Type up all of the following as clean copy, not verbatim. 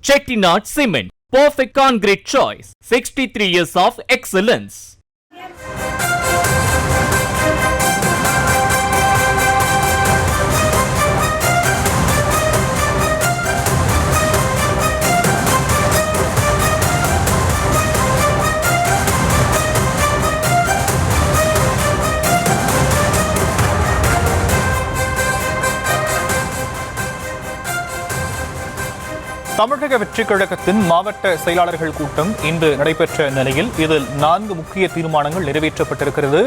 Chettinad Cement, perfect concrete choice. 63 years of excellence. தமிழக வெற்றிக் கழகத்தின் மாவட்ட செயலாளர்கள் கூட்டம் இன்று நடைபெற்ற நிலையில் இதில் 4 முக்கிய தீர்மானங்கள் நிறைவேற்றப்பட்டிருக்கிறது.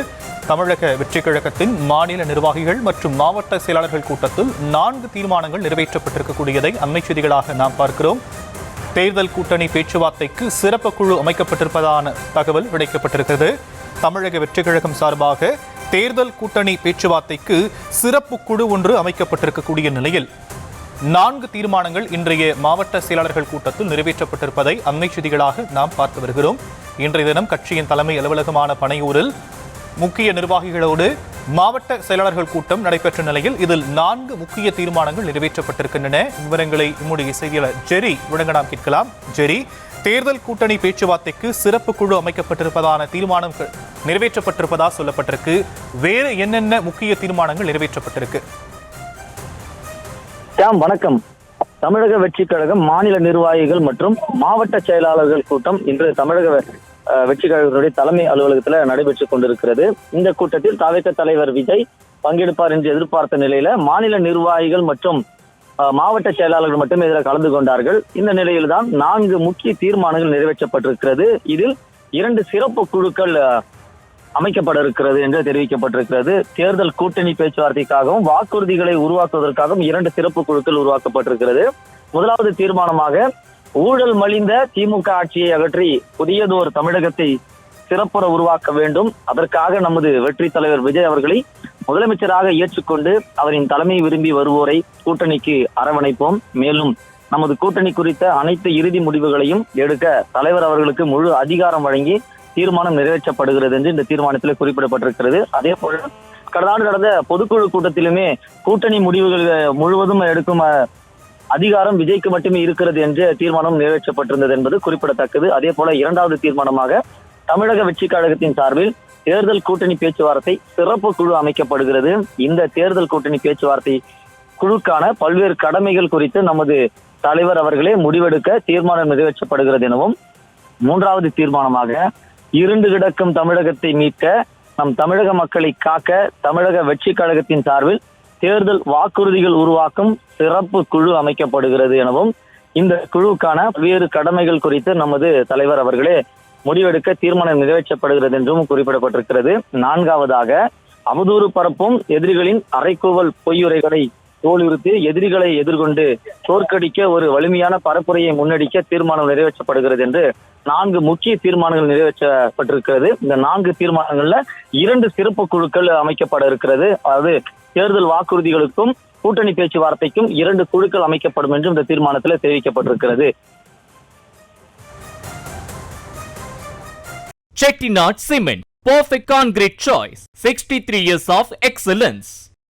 தமிழக வெற்றிக் கழகத்தின் மாநில நிர்வாகிகள் மற்றும் மாவட்ட செயலாளர்கள் கூட்டத்தில் 4 தீர்மானங்கள் நிறைவேற்றப்பட்டிருக்கக்கூடியதை அண்மை செய்திகளாக நாம் பார்க்கிறோம். தேர்தல் கூட்டணி பேச்சுவார்த்தைக்கு சிறப்பு குழு அமைக்கப்பட்டிருப்பதான தகவல் கிடைக்கப்பட்டிருக்கிறது. தமிழக வெற்றிக் கழகம் சார்பாக தேர்தல் கூட்டணி பேச்சுவார்த்தைக்கு சிறப்பு குழு ஒன்று அமைக்கப்பட்டிருக்கக்கூடிய நிலையில் 4 தீர்மானங்கள் இன்றைய மாவட்ட செயலாளர்கள் கூட்டத்தில் நிறைவேற்றப்பட்டிருப்பதை அண்மை செய்திகளாக நாம் பார்த்து வருகிறோம். இன்றைய தினம் கட்சியின் தலைமை அலுவலகமான பனையூரில் முக்கிய நிர்வாகிகளோடு மாவட்ட செயலாளர்கள் கூட்டம் நடைபெற்ற நிலையில் இதில் 4 முக்கிய தீர்மானங்கள் நிறைவேற்றப்பட்டிருக்கின்றன. விவரங்களை நம்முடைய செய்தியாளர் ஜெரி விளங்கலாம் கேட்கலாம். ஜெரி, தேர்தல் கூட்டணி பேச்சுவார்த்தைக்கு சிறப்பு குழு அமைக்கப்பட்டிருப்பதான தீர்மானம் நிறைவேற்றப்பட்டிருப்பதா சொல்லப்பட்டிருக்கு. வேறு என்னென்ன முக்கிய தீர்மானங்கள் நிறைவேற்றப்பட்டிருக்கு? வணக்கம். தமிழக வெற்றிக் கழகம் மாநில நிர்வாகிகள் மற்றும் மாவட்ட செயலாளர்கள் கூட்டம் இன்று தமிழக வெற்றிக் கழகத்துடைய தலைமை அலுவலகத்தில் நடைபெற்றுக் கொண்டிருக்கிறது. இந்த கூட்டத்தில் தவிக தலைவர் விஜய் பங்கெடுப்பார் என்று எதிர்பார்த்த நிலையில மாநில நிர்வாகிகள் மற்றும் மாவட்ட செயலாளர்கள் மட்டுமே இதில் கலந்து கொண்டார்கள். இந்த நிலையில்தான் 4 முக்கிய தீர்மானங்கள் நிறைவேற்றப்பட்டிருக்கிறது. இதில் 2 சிறப்பு குழுக்கள் அமைக்கப்பட இருக்கிறது என்று தெரிவிக்கப்பட்டிருக்கிறது. தேர்தல் கூட்டணி பேச்சுவார்த்தைக்காகவும் வாக்குறுதிகளை உருவாக்குவதற்காகவும் 2 சிறப்பு குழுக்கள் உருவாக்கப்பட்டிருக்கிறது. முதலாவது தீர்மானமாக ஊழல் மலிந்த திமுக ஆட்சியை அகற்றி புதியதோர் தமிழகத்தை சிறப்புற உருவாக்க வேண்டும். அதற்காக நமது வெற்றி தலைவர் விஜய் அவர்களை முதலமைச்சராக ஏற்றுக்கொண்டு அவரின் தலைமை விரும்பி வருவோரை கூட்டணிக்கு அரவணைப்போம். மேலும் நமது கூட்டணி குறித்த அனைத்து இறுதி முடிவுகளையும் எடுக்க தலைவர் அவர்களுக்கு முழு அதிகாரம் வழங்கி தீர்மானம் நிறைவேற்றப்படுகிறது என்று இந்த தீர்மானத்தில் குறிப்பிடப்பட்டிருக்கிறது. அதே போல கடந்த ஆண்டு நடந்த பொதுக்குழு கூட்டத்திலுமே கூட்டணி முடிவுகள் முழுவதும் எடுக்கும் அதிகாரம் விஜய்க்கு மட்டுமே இருக்கிறது என்று தீர்மானம் நிறைவேற்றப்பட்டிருந்தது என்பது குறிப்பிடத்தக்கது. அதே போல 2வது தீர்மானமாக தமிழக வெற்றிக் கழகத்தின் சார்பில் தேர்தல் கூட்டணி பேச்சுவார்த்தை சிறப்பு குழு அமைக்கப்படுகிறது. இந்த தேர்தல் கூட்டணி பேச்சுவார்த்தை குழுக்கான பல்வேறு கடமைகள் குறித்து நமது தலைவர் அவர்களே முடிவெடுக்க தீர்மானம் நிறைவேற்றப்படுகிறது எனவும், 3வது தீர்மானமாக இருண்டு கிடக்கும் தமிழகத்தை மீட்க நம் தமிழக மக்களை காக்க தமிழக வெற்றிக் கழகத்தின் சார்பில் தேர்தல் வாக்குறுதிகள் உருவாக்கும் சிறப்பு குழு அமைக்கப்படுகிறது எனவும், இந்த குழுவுக்கான வேறு கடமைகள் குறித்து நமது தலைவர் அவர்களே முடிவெடுக்க தீர்மானம் நிறைவேற்றப்படுகிறது என்றும் குறிப்பிடப்பட்டிருக்கிறது. 4வதாக அவதூறு பரப்பும் எதிரிகளின் அரைக்கூவல் பொய்யுரைகளை தோலுறுத்தி எதிரிகளை எதிர்கொண்டு தோற்கடிக்க ஒரு வலிமையான பரப்புரையை முன்னெடுக்க தீர்மானம் நிறைவேற்றப்படுகிறது என்று 4 முக்கிய தீர்மானங்கள் நிறைவேற்றப்பட்டிருக்கிறது. இந்த 4 தீர்மானங்கள்ல 2 சிறப்பு குழுக்கள் அமைக்கப்பட இருக்கிறது. அதாவது தேர்தல் வாக்குறுதிகளுக்கும் கூட்டணி பேச்சுவார்த்தைக்கும் 2 குழுக்கள் அமைக்கப்படும் என்று இந்த தீர்மானத்தில் தெரிவிக்கப்பட்டிருக்கிறது. Chettinad Cement, perfect concrete choice. 63 years of excellence.